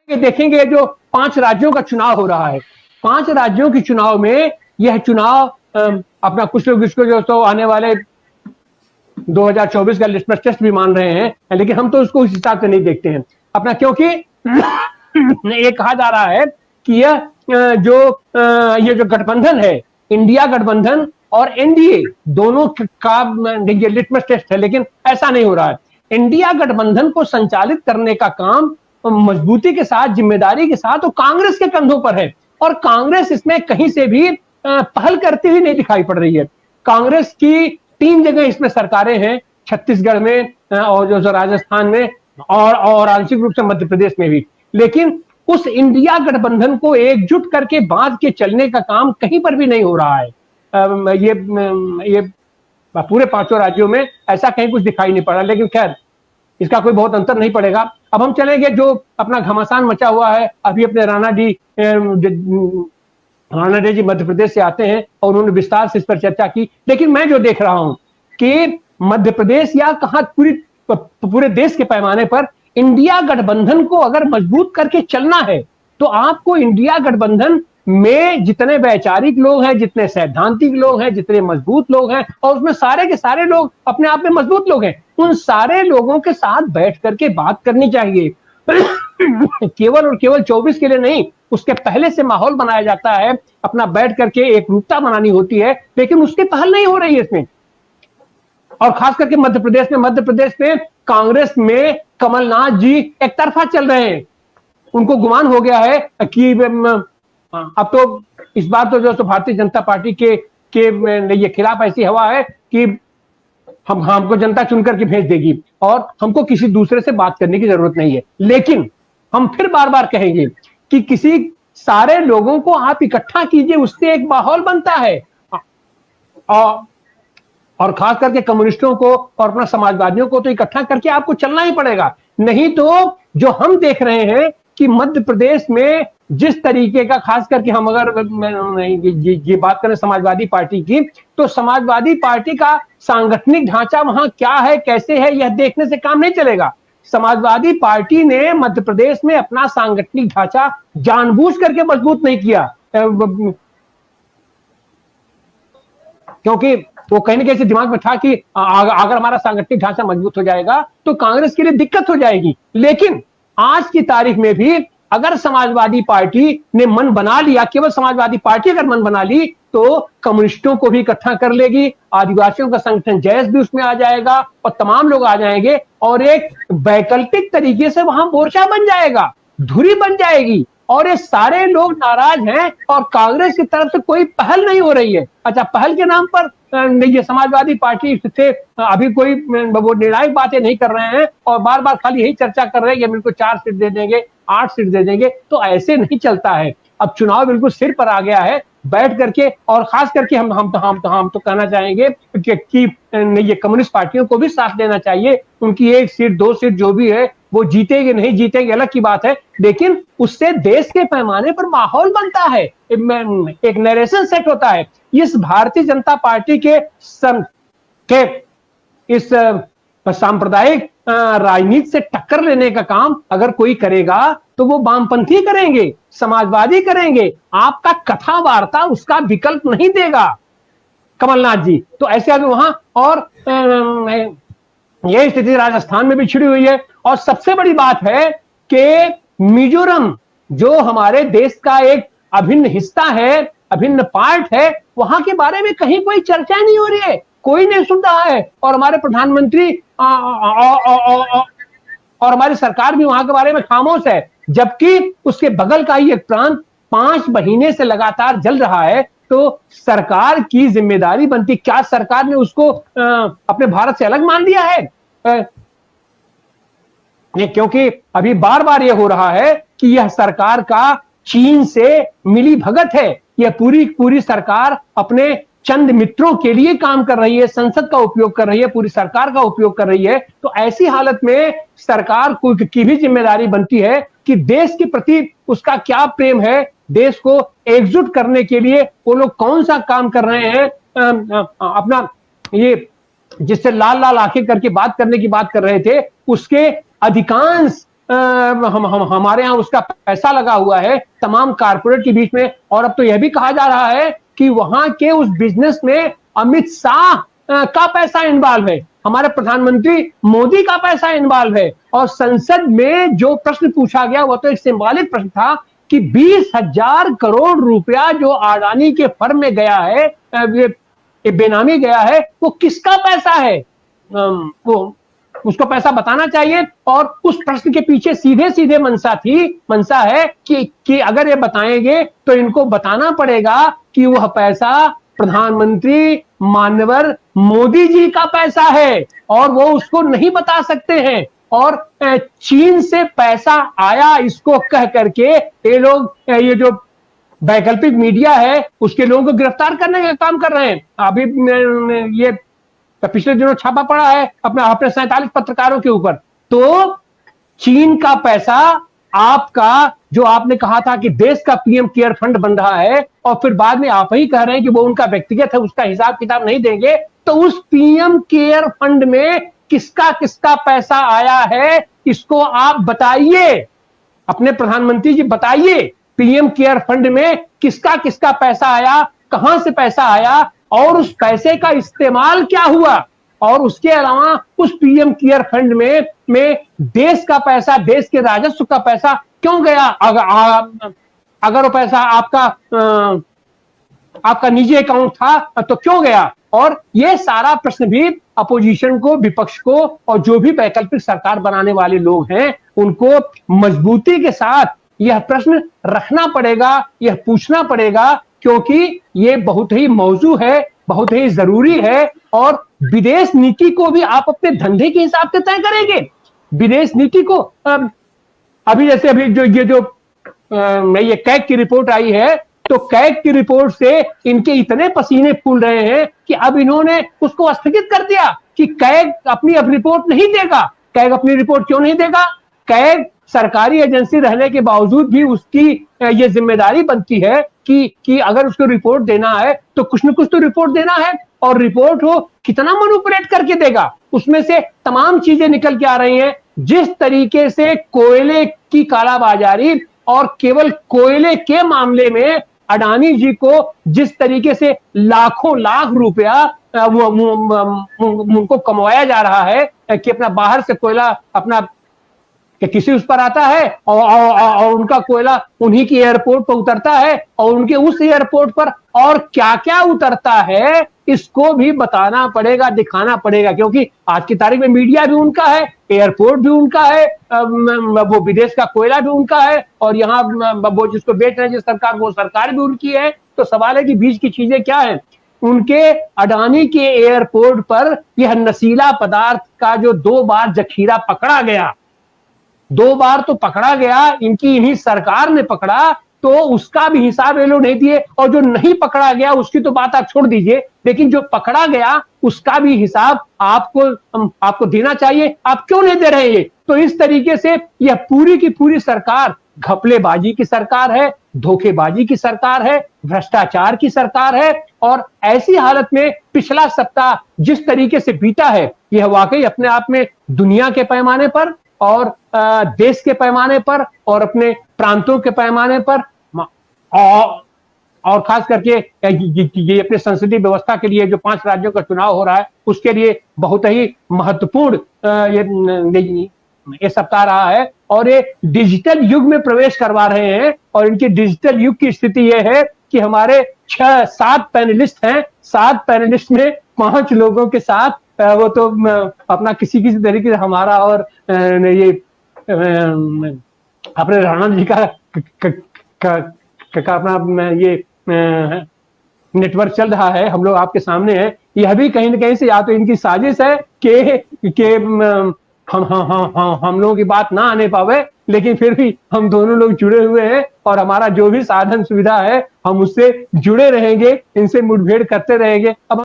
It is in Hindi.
देखेंगे जो 5 राज्यों का चुनाव हो रहा है, 5 राज्यों के चुनाव में यह चुनाव अपना कुछ लोग इसको जो तो आने वाले 2024 का लिटमस टेस्ट भी मान रहे हैं, लेकिन हम तो उसको उस हिसाब से नहीं देखते हैं अपना, क्योंकि ये कहा जा रहा है कि ये जो गठबंधन है, इंडिया गठबंधन और एनडीए दोनों का ये लिटमस टेस्ट है, लेकिन ऐसा नहीं हो रहा है। इंडिया गठबंधन को संचालित करने का काम मजबूती के साथ, जिम्मेदारी के साथ तो कांग्रेस के कंधों पर है, और कांग्रेस इसमें कहीं से भी पहल करती हुई नहीं दिखाई पड़ रही है। कांग्रेस की 3 जगह इसमें सरकारें हैं, छत्तीसगढ़ में और जो राजस्थान में और आंशिक रूप से मध्य प्रदेश में भी, लेकिन उस इंडिया गठबंधन को एकजुट करके बांध के चलने का काम कहीं पर भी नहीं हो रहा है। ये पूरे 5 राज्यों में ऐसा कहीं कुछ दिखाई नहीं पड़ा, लेकिन खैर इसका कोई बहुत अंतर नहीं पड़ेगा। अब हम चलेंगे जो अपना घमासान मचा हुआ है, अभी अपने राणा जी मध्य प्रदेश से आते हैं और उन्होंने विस्तार से इस पर चर्चा की, लेकिन मैं जो देख रहा हूं कि मध्य प्रदेश या कहां पूरे देश के पैमाने पर इंडिया गठबंधन को अगर मजबूत करके चलना है तो आपको इंडिया गठबंधन में जितने वैचारिक लोग हैं, जितने सैद्धांतिक लोग हैं, जितने मजबूत लोग हैं, और उसमें सारे के सारे लोग अपने आप में मजबूत लोग हैं, उन सारे लोगों के साथ बैठ करके बात करनी चाहिए। केवल और केवल 24 के लिए नहीं, उसके पहले से माहौल बनाया जाता है, अपना बैठ करके एकरूपता बनानी होती है, लेकिन उसकी पहल नहीं हो रही है इसमें। और खास करके मध्य प्रदेश में कांग्रेस में कमलनाथ जी एक तरफा चल रहे हैं। उनको गुमान हो गया है कि अब तो इस बार तो जो भारतीय जनता पार्टी के ये खिलाफ ऐसी हवा है कि हमको जनता चुनकर के भेज देगी और हमको किसी दूसरे से बात करने की जरूरत नहीं है। लेकिन हम फिर बार बार कहेंगे कि किसी सारे लोगों को आप इकट्ठा कीजिए, उससे एक माहौल बनता है। और खास करके कम्युनिस्टों को और अपना समाजवादियों को तो इकट्ठा करके आपको चलना ही पड़ेगा, नहीं तो जो हम देख रहे हैं कि मध्य प्रदेश में जिस तरीके का, खास करके हम अगर ये बात करें समाजवादी पार्टी की, तो समाजवादी पार्टी का सांगठनिक ढांचा वहां क्या है, कैसे है, यह देखने से काम नहीं चलेगा। समाजवादी पार्टी ने मध्य प्रदेश में अपना सांगठनिक ढांचा जानबूझ करके मजबूत नहीं किया, क्योंकि वो कहीं ना कहीं दिमाग में था कि अगर हमारा सांगठनिक ढांचा मजबूत हो जाएगा तो कांग्रेस के लिए दिक्कत हो जाएगी। लेकिन आज की तारीख में भी अगर समाजवादी पार्टी ने मन बना लिया, केवल समाजवादी पार्टी अगर मन बना ली, तो कम्युनिस्टों को भी इकट्ठा कर लेगी, आदिवासियों का संगठन जैस भी उसमें आ जाएगा और तमाम लोग आ जाएंगे, और एक वैकल्पिक तरीके से वहां मोर्चा बन जाएगा, धुरी बन जाएगी, और ये सारे लोग नाराज हैं और कांग्रेस की तरफ से कोई पहल नहीं हो रही है। अच्छा, पहल के नाम पर ये समाजवादी पार्टी से अभी कोई वो निर्णायक बातें नहीं कर रहे हैं और बार बार खाली यही चर्चा कर रहे हैं कि बिल्कुल 4 सीट दे देंगे, 8 सीट दे देंगे, तो ऐसे नहीं चलता है। अब चुनाव बिल्कुल सिर पर आ गया है, बैठ करके, और खास करके हम तो कहना चाहेंगे कि ये कम्युनिस्ट पार्टियों को भी साथ देना चाहिए। उनकी 1 सीट 2 सीट जो भी है वो जीतेंगे नहीं जीतेंगे अलग की बात है, लेकिन उससे देश के पैमाने पर माहौल बनता है, एक नरेशन सेट होता है। इस भारतीय जनता पार्टी के इस सांप्रदायिक राजनीति से टक्कर लेने का काम अगर कोई करेगा तो वो वामपंथी करेंगे, समाजवादी करेंगे, आपका कथा वार्ता उसका विकल्प नहीं देगा कमलनाथ जी। तो ऐसे आगे वहां, और यह स्थिति राजस्थान में भी छिड़ी हुई है। और सबसे बड़ी बात है कि मिजोरम जो हमारे देश का एक अभिन्न हिस्सा है, अभिन्न पार्ट है, वहां के बारे में कहीं कोई चर्चा नहीं हो रही है, कोई नहीं सुन रहा है। और हमारे प्रधानमंत्री और हमारी सरकार भी वहां के बारे में खामोश है, जबकि उसके बगल का ही एक प्रांत 5 महीने से लगातार जल रहा है। तो सरकार की जिम्मेदारी बनती, क्या सरकार ने उसको अपने भारत से अलग मान लिया है? क्योंकि अभी बार बार यह हो रहा है कि यह सरकार का चीन से मिली भगत है, यह पूरी सरकार अपने चंद मित्रों के लिए काम कर रही है, संसद का उपयोग कर रही है, पूरी सरकार का उपयोग कर रही है। तो ऐसी हालत में सरकार की भी जिम्मेदारी बनती है कि देश के प्रति उसका क्या प्रेम है, देश को एकजुट करने के लिए वो लोग कौन सा काम कर रहे हैं। अपना ये जिससे लाल लाल आंखें करके बात करने की बात कर रहे थे, उसके अधिकांश हमारे यहाँ उसका पैसा लगा हुआ है तमाम कारपोरेट के बीच में। और अब तो यह भी कहा जा रहा है कि वहां के उस बिजनेस में अमित शाह का पैसा इन्वॉल्व है, हमारे प्रधानमंत्री मोदी का पैसा इन्वॉल्व है। और संसद में जो प्रश्न पूछा गया वो तो एक सिंबॉलिक प्रश्न था कि 20,000 करोड़ रुपया जो अडानी के फर्म में गया है, ये बेनामी गया है, वो किसका पैसा है? वो उसको पैसा बताना चाहिए। और उस प्रश्न के पीछे सीधे सीधे मंशा है कि अगर ये बताएंगे तो इनको बताना पड़ेगा कि वह पैसा प्रधानमंत्री माननीय मोदी जी का पैसा है और वो उसको नहीं बता सकते हैं। और चीन से पैसा आया इसको कह करके ये लोग, ये जो वैकल्पिक मीडिया है उसके लोगों को गिरफ्तार करने का काम कर रहे हैं। अभी ये पिछले दिनों छापा पड़ा है अपने 47 पत्रकारों के ऊपर। तो चीन का पैसा आपका, जो आपने कहा था कि देश का पीएम केयर फंड बन रहा है और फिर बाद में आप ही कह रहे हैं कि वो उनका व्यक्तिगत है, उसका हिसाब किताब नहीं देंगे, तो उस पीएम केयर फंड में किसका किसका पैसा आया है इसको आप बताइए। अपने प्रधानमंत्री जी बताइए, पीएम केयर फंड में किसका किसका पैसा आया, कहां से पैसा आया और उस पैसे का इस्तेमाल क्या हुआ। और उसके अलावा उस पीएम केयर फंड में देश का पैसा, देश के राजस्व का पैसा क्यों गया? अगर वो पैसा आपका निजी अकाउंट था तो क्यों गया? और ये सारा प्रश्न भी अपोजिशन को, विपक्ष को और जो भी वैकल्पिक सरकार बनाने वाले लोग हैं उनको मजबूती के साथ यह प्रश्न रखना पड़ेगा, यह पूछना पड़ेगा, क्योंकि ये बहुत ही मौजू है, बहुत ही जरूरी है। और विदेश नीति को भी आप अपने धंधे के हिसाब से तय करेंगे। विदेश नीति को अभी जैसे ये कैग की रिपोर्ट आई है, तो कैग की रिपोर्ट से इनके इतने पसीने फूल रहे हैं कि अब इन्होंने उसको स्थगित कर दिया कि कैग अपनी अब रिपोर्ट नहीं देगा। कैग अपनी रिपोर्ट क्यों नहीं देगा? कैग सरकारी एजेंसी रहने के बावजूद भी उसकी ये जिम्मेदारी बनती है कि अगर उसको रिपोर्ट देना है तो कुछ न कुछ तो रिपोर्ट देना है। और रिपोर्ट वो कितना मैनिपुलेट करके देगा, उसमें से तमाम चीजें निकल के आ रही हैं। जिस तरीके से कोयले की कालाबाजारी और केवल कोयले के मामले में अडानी जी को जिस तरीके से लाखों लाख रुपया उनको कमवाया जा रहा है कि अपना बाहर से कोयला अपना कि किसी उस पर आता है और उनका कोयला उन्हीं की एयरपोर्ट पर उतरता है और उनके उस एयरपोर्ट पर और क्या क्या उतरता है इसको भी बताना पड़ेगा, दिखाना पड़ेगा। क्योंकि आज की तारीख में मीडिया भी उनका है, एयरपोर्ट भी उनका है, वो विदेश का कोयला भी उनका है और यहाँ वो जिसको बेच रहे हैं जिस सरकार, वो सरकार भी उनकी है। तो सवाल है कि बीच की चीजें क्या है। उनके अडानी के एयरपोर्ट पर यह नशीला पदार्थ का जो 2 बार जखीरा पकड़ा गया, 2 बार तो पकड़ा गया, इन्हीं सरकार ने पकड़ा, तो उसका भी हिसाब ये लोग नहीं दिए। और जो नहीं पकड़ा गया उसकी तो बात आप छोड़ दीजिए, लेकिन जो पकड़ा गया उसका भी हिसाब आपको देना चाहिए। आप क्यों नहीं दे रहे हैं? तो इस तरीके से यह पूरी की पूरी सरकार घपलेबाजी की सरकार है, धोखेबाजी की सरकार है, भ्रष्टाचार की सरकार है। और ऐसी हालत में पिछला सप्ताह जिस तरीके से बीता है, यह वाकई अपने आप में दुनिया के पैमाने पर और देश के पैमाने पर और अपने प्रांतों के पैमाने पर और खास करके ये अपने संसदीय व्यवस्था के लिए जो 5 राज्यों का चुनाव हो रहा है उसके लिए बहुत ही महत्वपूर्ण ये सप्ताह रहा है। और ये डिजिटल युग में प्रवेश करवा रहे हैं और इनके डिजिटल युग की स्थिति यह है कि हमारे 6-7 पैनलिस्ट हैं, 7 पैनलिस्ट में 5 लोगों के साथ वो तो अपना किसी तरीके से हमारा और ये अपने राणा जी का अपना ये नेटवर्क चल रहा है। हम लोग आपके सामने हैं। यह भी कहीं ना कहीं से या तो इनकी साजिश है कि हम लोगों की बात ना आने पावे, लेकिन फिर भी हम दोनों लोग जुड़े हुए हैं और हमारा जो भी साधन सुविधा है हम उससे जुड़े रहेंगे, इनसे मुठभेड़ करते रहेंगे। अब